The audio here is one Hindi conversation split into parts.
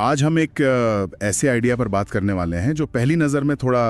आज हम एक ऐसे आइडिया पर बात करने वाले हैं जो पहली नज़र में थोड़ा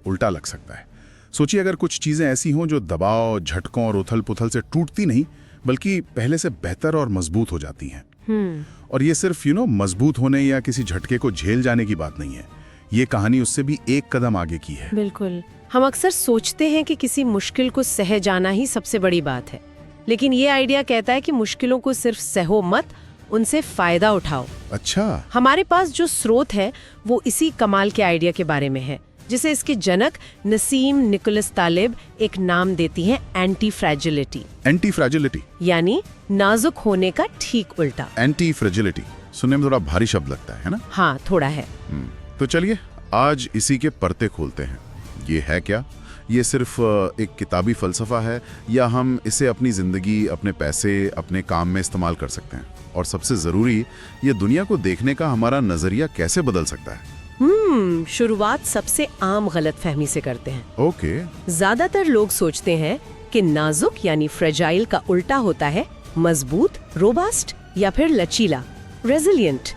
उल्टा लग सकता है। सोचिए अगर कुछ चीज़ें ऐसी हों जो दबाव, झटकों और उथल-पुथल से टूटती नहीं बल्कि पहले से बेहतर और मजबूत हो जाती हैं। और ये सिर्फ मजबूत होने या किसी झटके को झेल जाने की बात नहीं है। ये कहानी उससे भी एक कदम आगे की है। बिल्कुल। हम अक्सर सोचते हैं कि किसी मुश्किल को सह जाना ही सबसे बड़ी बात है, लेकिन ये आइडिया कहता है कि मुश्किलों को सिर्फ सहो मत, उनसे फायदा उठाओ। अच्छा। हमारे पास जो स्रोत है वो इसी कमाल के आइडिया के बारे में है, जिसे इसके जनक नसीम निकोलस तालिब एक नाम देती हैं एंटी फ्रैजिलिटी। एंटी फ्रैजिलिटी यानी नाजुक होने का ठीक उल्टा। एंटी फ्रैजिलिटी सुनने में थोड़ा भारी शब्द लगता है ना? हाँ, थोड़ा है। तो चलिए आज इसी के परते खोलते हैं। ये है क्या? ये सिर्फ एक किताबी फलसफा है या हम इसे अपनी जिंदगी, अपने पैसे, अपने काम में इस्तेमाल कर सकते हैं? और सबसे जरूरी, ये दुनिया को देखने का हमारा नजरिया कैसे बदल सकता है? शुरुआत सबसे आम गलतफहमी से करते हैं। ओके। ज्यादातर लोग सोचते हैं कि नाजुक यानी फ्रेजाइल का उल्टा होता है मजबूत, रोबास्ट या फिर लचीला, रेजिलिएंट।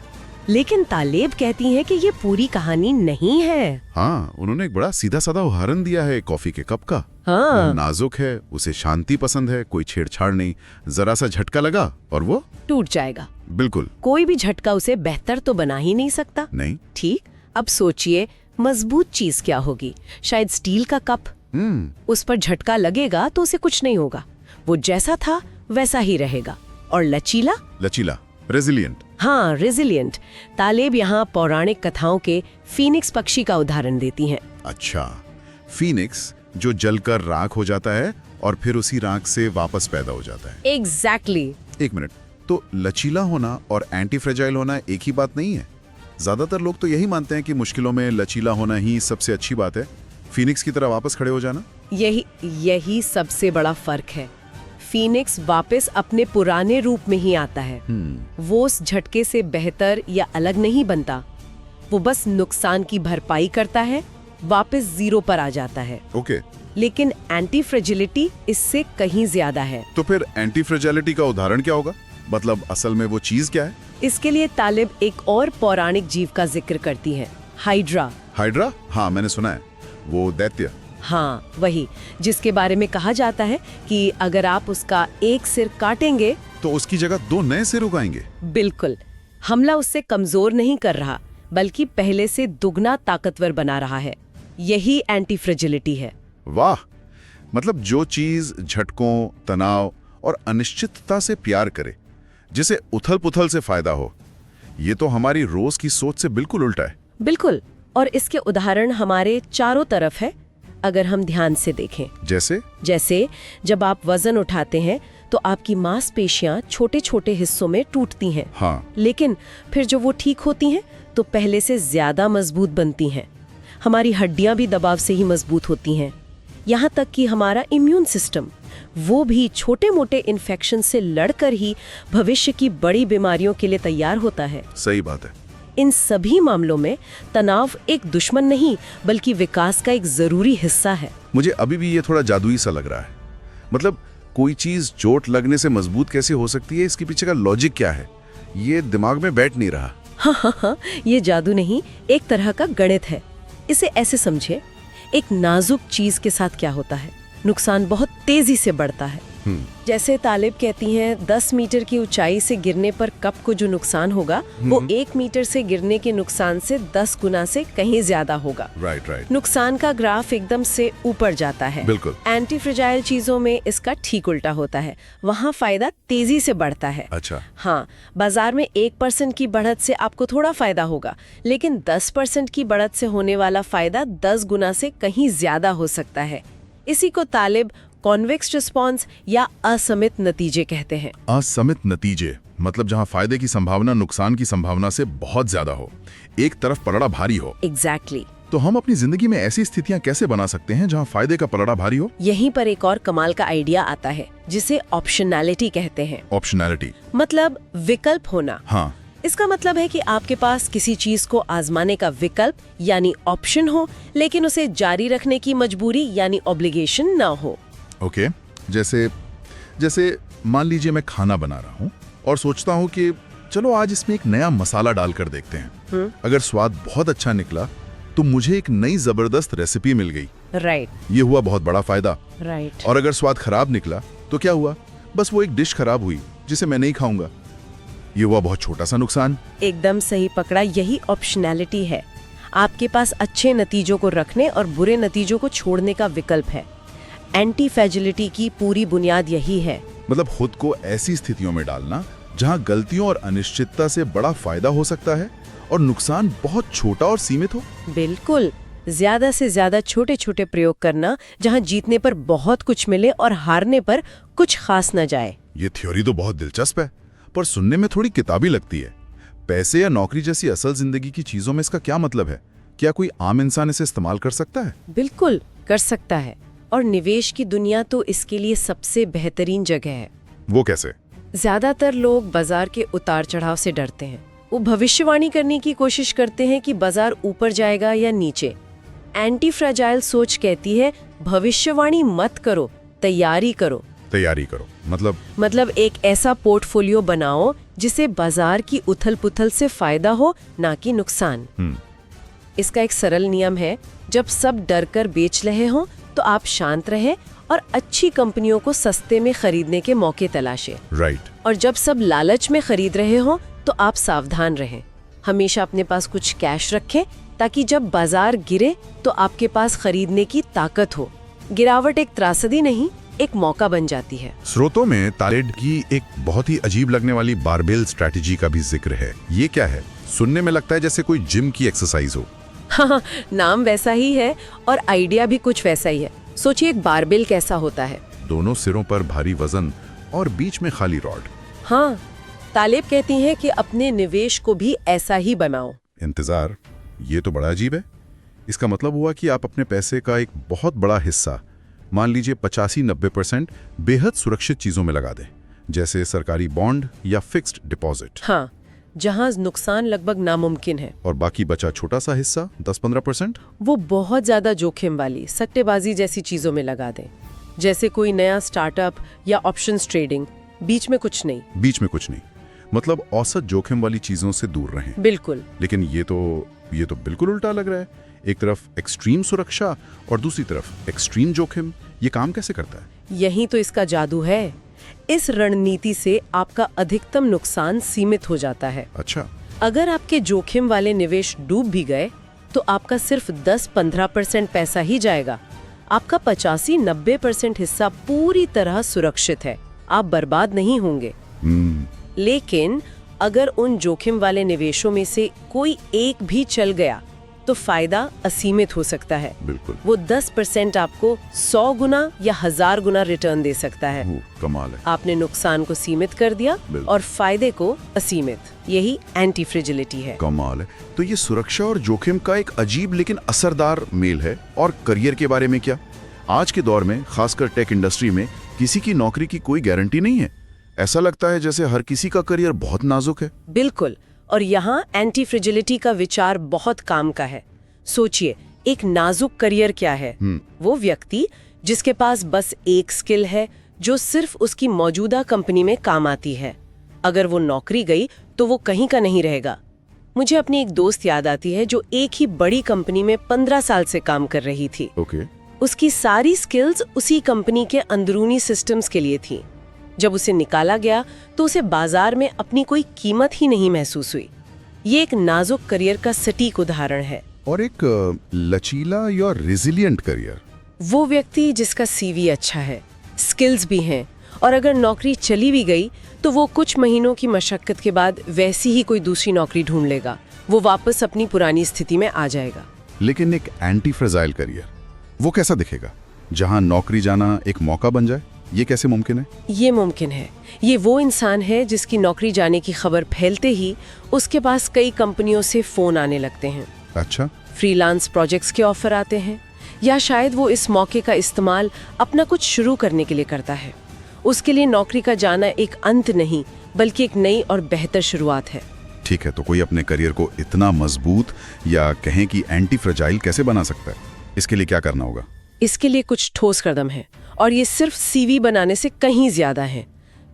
लेकिन तालिब कहती हैं कि ये पूरी कहानी नहीं है। हाँ, उन्होंने एक बड़ा सीधा साधा उदाहरण दिया है कॉफी के कप का। हाँ। वो नाजुक है, उसे शांति पसंद है, कोई छेड़छाड़ नहीं, जरा सा झटका लगा और वो टूट जाएगा। बिल्कुल। कोई भी झटका उसे बेहतर तो बना ही नहीं सकता। नहीं। ठीक, अब सोचिए मजबूत चीज क्या होगी? शायद स्टील का कप। उस पर झटका लगेगा तो उसे कुछ नहीं होगा, वो जैसा था वैसा ही रहेगा। और लचीला? लचीला, रेजिलिएंट। हाँ, रेजिलिएंट। तालिब यहाँ पौराणिक कथाओं के फीनिक्स पक्षी का उदाहरण देती हैं। अच्छा, फीनिक्स जो जलकर राख हो जाता है और फिर उसी राख से वापस पैदा हो जाता है। एग्जैक्टली। एक मिनट, तो लचीला होना और एंटी फ्रेजाइल होना एक ही बात नहीं है? ज्यादातर लोग तो यही मानते हैं कि मुश्किलों में लचीला होना ही सबसे अच्छी बात है, फीनिक्स की तरह वापस खड़े हो जाना। यही सबसे बड़ा फर्क है। फीनिक्स वापस अपने पुराने रूप में ही आता है। वो उस झटके से बेहतर या अलग नहीं बनता, वो बस नुकसान की भरपाई करता है, वापस जीरो पर आ जाता है। ओके। लेकिन एंटी फ्रेजिलिटी इससे कहीं ज्यादा है। तो फिर एंटी फ्रेजिलिटी का उदाहरण क्या होगा? मतलब असल में वो चीज क्या है? इसके लिए तालिब एक और पौराणिक जीव का जिक्र करती है, हाइड्रा। हाइड्रा? हाँ, मैंने सुना है, वो दैत्य। हाँ, वही, जिसके बारे में कहा जाता है कि अगर आप उसका एक सिर काटेंगे तो उसकी जगह 2 नए सिर उगाएंगे। बिल्कुल। हमला उससे कमजोर नहीं कर रहा, बल्कि पहले से दुगना ताकतवर बना रहा है। यही एंटी फ्रेजिलिटी है। वाह, मतलब जो चीज झटकों, तनाव और अनिश्चितता से प्यार करे, जिसे उथल-पुथल से फायदा हो, ये तो हमारी रोज की सोच से बिल्कुल उल्टा है। बिल्कुल। और इसके उदाहरण हमारे चारों तरफ है, अगर हम ध्यान से देखें। जैसे जब आप वजन उठाते हैं तो आपकी मांसपेशियां छोटे छोटे हिस्सों में टूटती हैं। हाँ। लेकिन फिर जो वो ठीक होती हैं तो पहले से ज्यादा मजबूत बनती हैं। हमारी हड्डियां भी दबाव से ही मजबूत होती हैं। यहाँ तक कि हमारा इम्यून सिस्टम, वो भी छोटे मोटे इन्फेक्शन से लड़कर ही भविष्य की बड़ी बीमारियों के लिए तैयार होता है। सही बात है। इन सभी मामलों में तनाव एक दुश्मन नहीं बल्कि विकास का एक जरूरी हिस्सा है। मुझे अभी भी ये थोड़ा जादुई सा लग रहा है। मतलब कोई चीज चोट लगने से मजबूत कैसे हो सकती है, इसके पीछे का लॉजिक क्या है, ये दिमाग में बैठ नहीं रहा। हाँ, ये जादू नहीं, एक तरह का गणित है। इसे ऐसे समझे, एक नाजुक चीज के साथ क्या होता है, नुकसान बहुत तेजी से बढ़ता है। जैसे तालिब कहती हैं 10 मीटर की ऊंचाई से गिरने पर कप को जो नुकसान होगा वो 1 मीटर से गिरने के नुकसान से 10 गुना से कहीं ज्यादा होगा। राइट। नुकसान का ग्राफ एकदम से ऊपर जाता है। बिल्कुल। एंटी फ्रेजाइल चीजों में इसका ठीक उल्टा होता है, वहाँ फायदा तेजी से बढ़ता है। अच्छा। हाँ, बाजार में 1% की बढ़त से आपको थोड़ा फायदा होगा, लेकिन 10% की बढ़त से होने वाला फायदा 10 गुना से कहीं ज्यादा हो सकता है। इसी को तालिब कॉन्वेक्स रिस्पॉन्स या असमित नतीजे कहते हैं। असमित नतीजे मतलब जहां फायदे की संभावना नुकसान की संभावना से बहुत ज्यादा हो, एक तरफ पलड़ा भारी हो। एग्जैक्टली। तो हम अपनी जिंदगी में ऐसी स्थितियां कैसे बना सकते हैं जहां फायदे का पलड़ा भारी हो? यहीं पर एक और कमाल का आइडिया आता है, जिसे ऑप्शनैलिटी कहते हैं। ऑप्शनैलिटी मतलब विकल्प होना। हाँ। इसका मतलब है कि आपके पास किसी चीज को आजमाने का विकल्प यानी ऑप्शन हो, लेकिन उसे जारी रखने की मजबूरी यानी ऑब्लिगेशन ना हो। ओके। जैसे मान लीजिए मैं खाना बना रहा हूँ और सोचता हूँ कि चलो आज इसमें एक नया मसाला डालकर देखते हैं। अगर स्वाद बहुत अच्छा निकला तो मुझे एक नई जबरदस्त रेसिपी मिल गई। राइट। ये हुआ बहुत बड़ा फायदा। राइट। और अगर स्वाद खराब निकला तो क्या हुआ? बस वो एक डिश खराब हुई जिसे मैं नहीं खाऊंगा। ये हुआ बहुत छोटा सा नुकसान। एकदम सही पकड़ा, यही ऑप्शनैलिटी है। आपके पास अच्छे नतीजों को रखने और बुरे नतीजों को छोड़ने का विकल्प है। एंटी फ्रैजिलिटी की पूरी बुनियाद यही है। मतलब खुद को ऐसी स्थितियों में डालना जहां गलतियों और अनिश्चितता से बड़ा फायदा हो सकता है और नुकसान बहुत छोटा और सीमित हो। बिल्कुल, ज्यादा से ज्यादा छोटे छोटे प्रयोग करना जहां जीतने पर बहुत कुछ मिले और हारने पर कुछ खास न जाए। ये थ्योरी तो बहुत दिलचस्प है, पर सुनने में थोड़ी किताबी लगती है। पैसे या नौकरी जैसी असल जिंदगी की चीजों में इसका क्या मतलब है? क्या कोई आम इंसान इसे इस्तेमाल कर सकता है? बिल्कुल कर सकता है, और निवेश की दुनिया तो इसके लिए सबसे बेहतरीन जगह है। वो कैसे? ज्यादातर लोग बाजार के उतार चढ़ाव से डरते हैं। वो भविष्यवाणी करने की कोशिश करते हैं कि बाजार ऊपर जाएगा या नीचे। एंटी फ्रैजाइल सोच कहती है भविष्यवाणी मत करो, तैयारी करो। तैयारी करो मतलब एक ऐसा पोर्टफोलियो बनाओ जिसे बाजार की उथल पुथल से फायदा हो, ना कि नुकसान। इसका एक सरल नियम है, जब सब डर कर बेच रहे हों तो आप शांत रहें और अच्छी कंपनियों को सस्ते में खरीदने के मौके तलाशें। राइट। और जब सब लालच में खरीद रहे हों तो आप सावधान रहें। हमेशा अपने पास कुछ कैश रखें ताकि जब बाजार गिरे तो आपके पास खरीदने की ताकत हो। गिरावट एक त्रासदी नहीं, एक मौका बन जाती है। स्रोतों में तालेब की एक बहुत ही अजीब लगने वाली बारबेल स्ट्रैटेजी का भी जिक्र है। ये क्या है? सुनने में लगता है जैसे कोई जिम की एक्सरसाइज हो। हाँ, नाम वैसा ही है और आइडिया भी कुछ वैसा ही है। सोचिए एक बारबेल कैसा होता है। दोनों सिरों पर भारी वजन और बीच में खाली रॉड। हाँ, तालेब कहती हैं कि अपने निवेश को भी ऐसा ही बनाओ। इंतजार, ये तो बड़ा अजीब है। इसका मतलब हुआ कि आप अपने पैसे का एक बहुत बड़ा हिस्सा, मान लीजिए 85-90%, बेहद सुरक्षित चीजों में लगा दें, जैसे सरकारी बॉन्ड या फिक्स्ड डिपॉजिट। हाँ, जहां नुकसान लगभग नामुमकिन है। और बाकी बचा छोटा सा हिस्सा 10-15% वो बहुत ज्यादा जोखिम वाली सट्टेबाजी जैसी चीजों में लगा दें, जैसे कोई नया स्टार्टअप या ऑप्शंस ट्रेडिंग। बीच में कुछ नहीं। मतलब औसत जोखिम वाली चीजों से दूर रहें। बिल्कुल। लेकिन ये तो बिल्कुल उल्टा लग रहा है। एक तरफ एक्सट्रीम सुरक्षा और दूसरी तरफ एक्सट्रीम जोखिम। ये काम कैसे करता है? यही तो इसका जादू है। इस रणनीति से आपका अधिकतम नुकसान सीमित हो जाता है। अच्छा। अगर आपके जोखिम वाले निवेश डूब भी गए तो आपका सिर्फ 10-15% पैसा ही जाएगा। आपका 85-90% हिस्सा पूरी तरह सुरक्षित है। आप बर्बाद नहीं होंगे। लेकिन अगर उन जोखिम वाले निवेशों में से कोई एक भी चल गया तो फायदा असीमित हो सकता है। बिल्कुल। वो 10% आपको 100 गुना या 1000 गुना रिटर्न दे सकता है। कमाल है। आपने नुकसान को सीमित कर दिया और फायदे को असीमित। यही एंटी फ्रैजिलिटी है। कमाल है। तो ये सुरक्षा और जोखिम का एक अजीब लेकिन असरदार मेल है। और करियर के बारे में क्या? आज के दौर में, खासकर टेक इंडस्ट्री में, किसी की नौकरी की कोई गारंटी नहीं है। ऐसा लगता है जैसे हर किसी का करियर बहुत नाजुक है। बिल्कुल। और यहाँ एंटी फ्रैजिलिटी का विचार बहुत काम का है। सोचिए, एक नाजुक करियर क्या है? वो व्यक्ति जिसके पास बस एक स्किल है जो सिर्फ उसकी मौजूदा कंपनी में काम आती है। अगर वो नौकरी गई तो वो कहीं का नहीं रहेगा। मुझे अपनी एक दोस्त याद आती है जो एक ही बड़ी कंपनी में 15 साल से काम कर रही थी। उसकी सारी स्किल्स उसी कंपनी के अंदरूनी सिस्टम्स के लिए थी। जब उसे निकाला गया तो उसे बाजार में अपनी कोई कीमत ही नहीं महसूस हुई। ये एक नाजुक करियर का सटीक उदाहरण है। और एक लचीला या रेजिलिएंट करियर? वो व्यक्ति जिसका सीवी अच्छा है, स्किल्स भी हैं, और अगर नौकरी चली भी गई तो वो कुछ महीनों की मशक्कत के बाद वैसी ही कोई दूसरी नौकरी ढूंढ लेगा। वो वापस अपनी पुरानी स्थिति में आ जाएगा। लेकिन एक एंटी फ्रैजाइल करियर, वो कैसा दिखेगा? जहां नौकरी जाना एक मौका बन जाए, ये कैसे मुमकिन है? ये मुमकिन है। ये वो इंसान है जिसकी नौकरी जाने की खबर फैलते ही उसके पास कई कंपनियों से फोन आने लगते हैं। अच्छा। फ्रीलांस प्रोजेक्ट्स के ऑफर आते हैं, या शायद वो इस मौके का इस्तेमाल अपना कुछ शुरू करने के लिए करता है। उसके लिए नौकरी का जाना एक अंत नहीं, बल्कि एक नई और बेहतर शुरुआत है। ठीक है, तो कोई अपने करियर को इतना मजबूत या कहें कि एंटी फ्रैजाइल कैसे बना सकता है? इसके लिए क्या करना होगा? इसके लिए कुछ ठोस कदम है, और ये सिर्फ सीवी बनाने से कहीं ज्यादा है।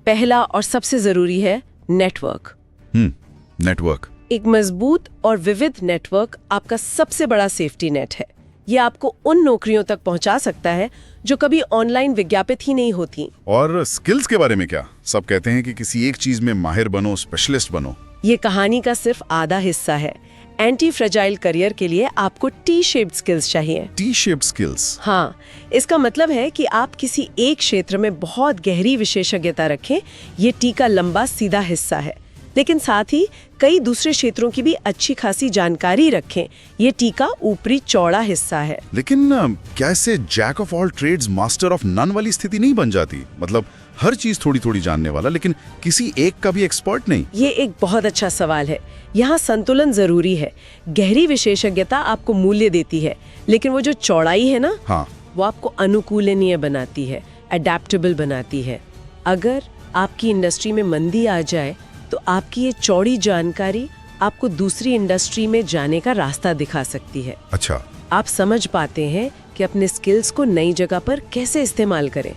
पहला और सबसे जरूरी है नेटवर्क। नेटवर्क। एक मजबूत और विविध नेटवर्क आपका सबसे बड़ा सेफ्टी नेट है। ये आपको उन नौकरियों तक पहुंचा सकता है जो कभी ऑनलाइन विज्ञापित ही नहीं होती। और स्किल्स के बारे में क्या? सब कहते हैं कि किसी एक चीज में माहिर बनो, स्पेशलिस्ट बनो। ये कहानी का सिर्फ आधा हिस्सा है। एंटी फ्रेजाइल करियर के लिए आपको टी शेप्ड स्किल्स चाहिए। T shaped skills? हाँ, इसका मतलब है कि आप किसी एक क्षेत्र में बहुत गहरी विशेषज्ञता रखें। ये टी का लंबा सीधा हिस्सा है, लेकिन साथ ही कई दूसरे क्षेत्रों की भी अच्छी खासी जानकारी रखें। ये टी का ऊपरी चौड़ा हिस्सा है। लेकिन क्या इससे jack of all trades master of none वाली स्थिति नहीं बन जाती? मतलब हर चीज थोड़ी थोड़ी जानने वाला, लेकिन किसी एक का भी एक्सपर्ट नहीं। ये एक बहुत अच्छा सवाल है। यहाँ संतुलन जरूरी है। गहरी विशेषज्ञता आपको मूल्य देती है, लेकिन वो जो चौड़ाई है ना, हाँ, वो आपको अनुकूलनीय बनाती है, अडेप्टेबल बनाती है। अगर आपकी इंडस्ट्री में मंदी आ जाए तो आपकी ये चौड़ी जानकारी आपको दूसरी इंडस्ट्री में जाने का रास्ता दिखा सकती है। अच्छा, आप समझ पाते हैं कि अपने स्किल्स को नई जगह पर कैसे इस्तेमाल करें।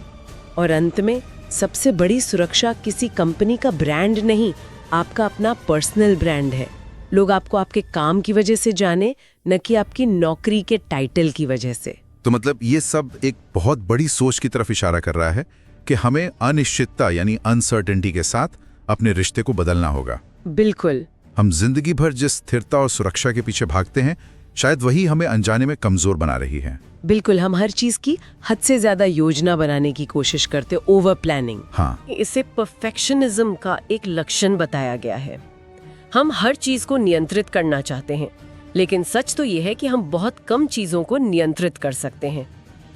और अंत में सबसे बड़ी सुरक्षा किसी कंपनी का ब्रांड नहीं, आपका अपना पर्सनल ब्रांड है। लोग आपको आपके काम की वजह से जाने, न कि आपकी नौकरी के टाइटल की वजह से। तो मतलब ये सब एक बहुत बड़ी सोच की तरफ इशारा कर रहा है कि हमें अनिश्चितता यानी अनसर्टेनिटी के साथ अपने रिश्ते को बदलना होगा। बिल्कुल। हम जिंदगी भर जिस स्थिरता और सुरक्षा के पीछे भागते हैं, शायद वही हमें अनजाने में कमजोर बना रही है। बिल्कुल, हम हर चीज की हद से ज्यादा योजना बनाने की कोशिश करते, ओवर प्लानिंग। हाँ, इसे परफेक्शनिज्म का एक लक्षण बताया गया है। हम हर चीज को नियंत्रित करना चाहते हैं, लेकिन सच तो ये है कि हम बहुत कम चीजों को नियंत्रित कर सकते हैं।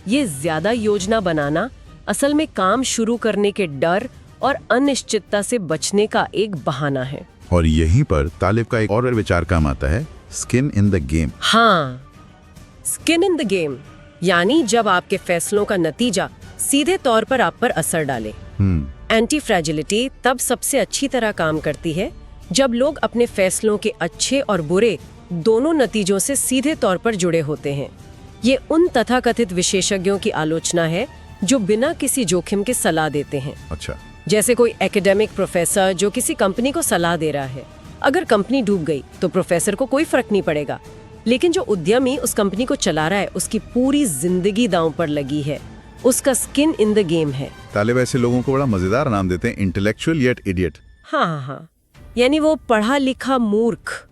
ये ज्यादा योजना बनाना असल में काम शुरू करने के डर और अनिश्चितता से बचने का एक बहाना है। और यहीं पर तालिब का एक और विचार काम आता है, स्किन इन द गेम। हाँ, स्किन इन द गेम, यानी जब आपके फैसलों का नतीजा सीधे तौर पर आप पर असर डाले। एंटी फ्रैजिलिटी तब सबसे अच्छी तरह काम करती है जब लोग अपने फैसलों के अच्छे और बुरे दोनों नतीजों से सीधे तौर पर जुड़े होते हैं। ये उन तथाकथित विशेषज्ञों की आलोचना है जो बिना किसी जोखिम के सलाह देते हैं। अच्छा, जैसे कोई एकेडमिक प्रोफेसर जो किसी कंपनी को सलाह दे रहा है। अगर कंपनी डूब गई तो प्रोफेसर को कोई फर्क नहीं पड़ेगा, लेकिन जो उद्यमी उस कंपनी को चला रहा है, उसकी पूरी जिंदगी दांव पर लगी है। उसका स्किन इन द गेम है। तालिब ऐसे लोगों को बड़ा मजेदार नाम देते हैं, इंटेलेक्चुअल येट इडियट। हाँ, यानी वो पढ़ा लिखा मूर्ख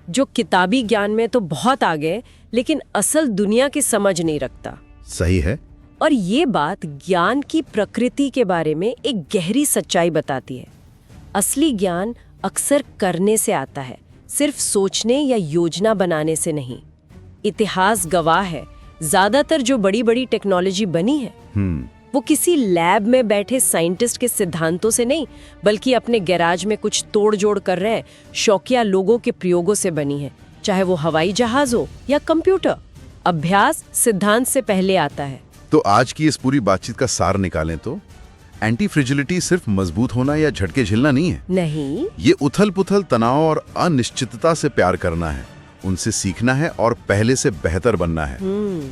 जो किताबी ज्ञान में तो बहुत आगे, लेकिन असल दुनिया की समझ नहीं रखता। सही है। और ये बात ज्ञान की प्रकृति के बारे में एक गहरी सच्चाई बताती है। असली ज्ञान अक्सर करने से आता है, सिर्फ सोचने या योजना बनाने से नहीं। इतिहास गवाह है, ज्यादातर जो बड़ी बड़ी टेक्नोलॉजी बनी है वो किसी लैब में बैठे साइंटिस्ट के सिद्धांतों से नहीं, बल्कि अपने गैराज में कुछ तोड़ जोड़ कर रहे शौकिया लोगों के प्रयोगों से बनी है। चाहे वो हवाई जहाज हो या कंप्यूटर, अभ्यास सिद्धांत से पहले आता है। तो आज की इस पूरी बातचीत का सार निकालें तो एंटी फ्रेजिलिटी सिर्फ मजबूत होना या झटके झेलना नहीं है। नहीं, ये उथल पुथल, तनाव और अनिश्चितता से प्यार करना है, उनसे सीखना है और पहले से बेहतर बनना है।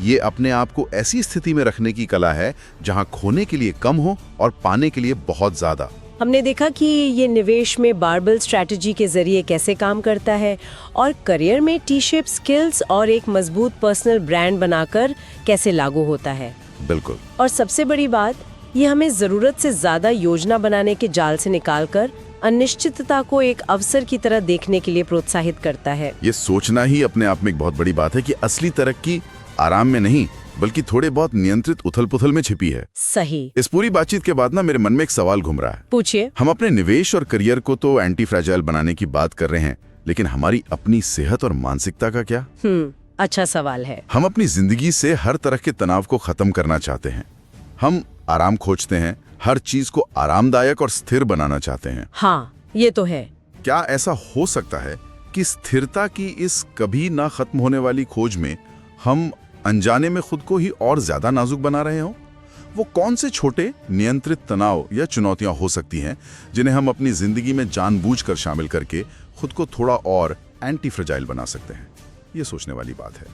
ये अपने आप को ऐसी स्थिति में रखने की कला है जहां खोने के लिए कम हो और पाने के लिए बहुत ज्यादा। हमने देखा कि ये निवेश में बारबल स्ट्रैटेजी के जरिए कैसे काम करता है और करियर में टी शेप स्किल्स और एक मजबूत पर्सनल ब्रांड बनाकर कैसे लागू होता है। बिल्कुल। और सबसे बड़ी बात, ये हमें जरूरत से ज्यादा योजना बनाने के जाल से निकालकर अनिश्चितता को एक अवसर की तरह देखने के लिए प्रोत्साहित करता है। ये सोचना ही अपने आप में एक बहुत बड़ी बात है कि असली तरक्की आराम में नहीं, बल्कि थोड़े बहुत नियंत्रित उथल पुथल में छिपी है। सही। इस पूरी बातचीत के बाद ना मेरे मन में एक सवाल घूम रहा है। पूछिए। हम अपने निवेश और करियर को तो एंटी फ्रैजाइल बनाने की बात कर रहे हैं, लेकिन हमारी अपनी सेहत और मानसिकता का क्या? अच्छा सवाल है। हम अपनी जिंदगी से हर तरह के तनाव को खत्म करना चाहते हैं। हम आराम खोजते हैं, हर चीज को आरामदायक और स्थिर बनाना चाहते हैं। हाँ, ये तो है। क्या ऐसा हो सकता है कि स्थिरता की इस कभी ना खत्म होने वाली खोज में हम अनजाने में खुद को ही और ज्यादा नाजुक बना रहे हों? वो कौन से छोटे नियंत्रित तनाव या चुनौतियां हो सकती हैं जिन्हें हम अपनी जिंदगी में जानबूझकर शामिल करके खुद को थोड़ा और एंटी फ्रेजाइल बना सकते हैं? ये सोचने वाली बात है।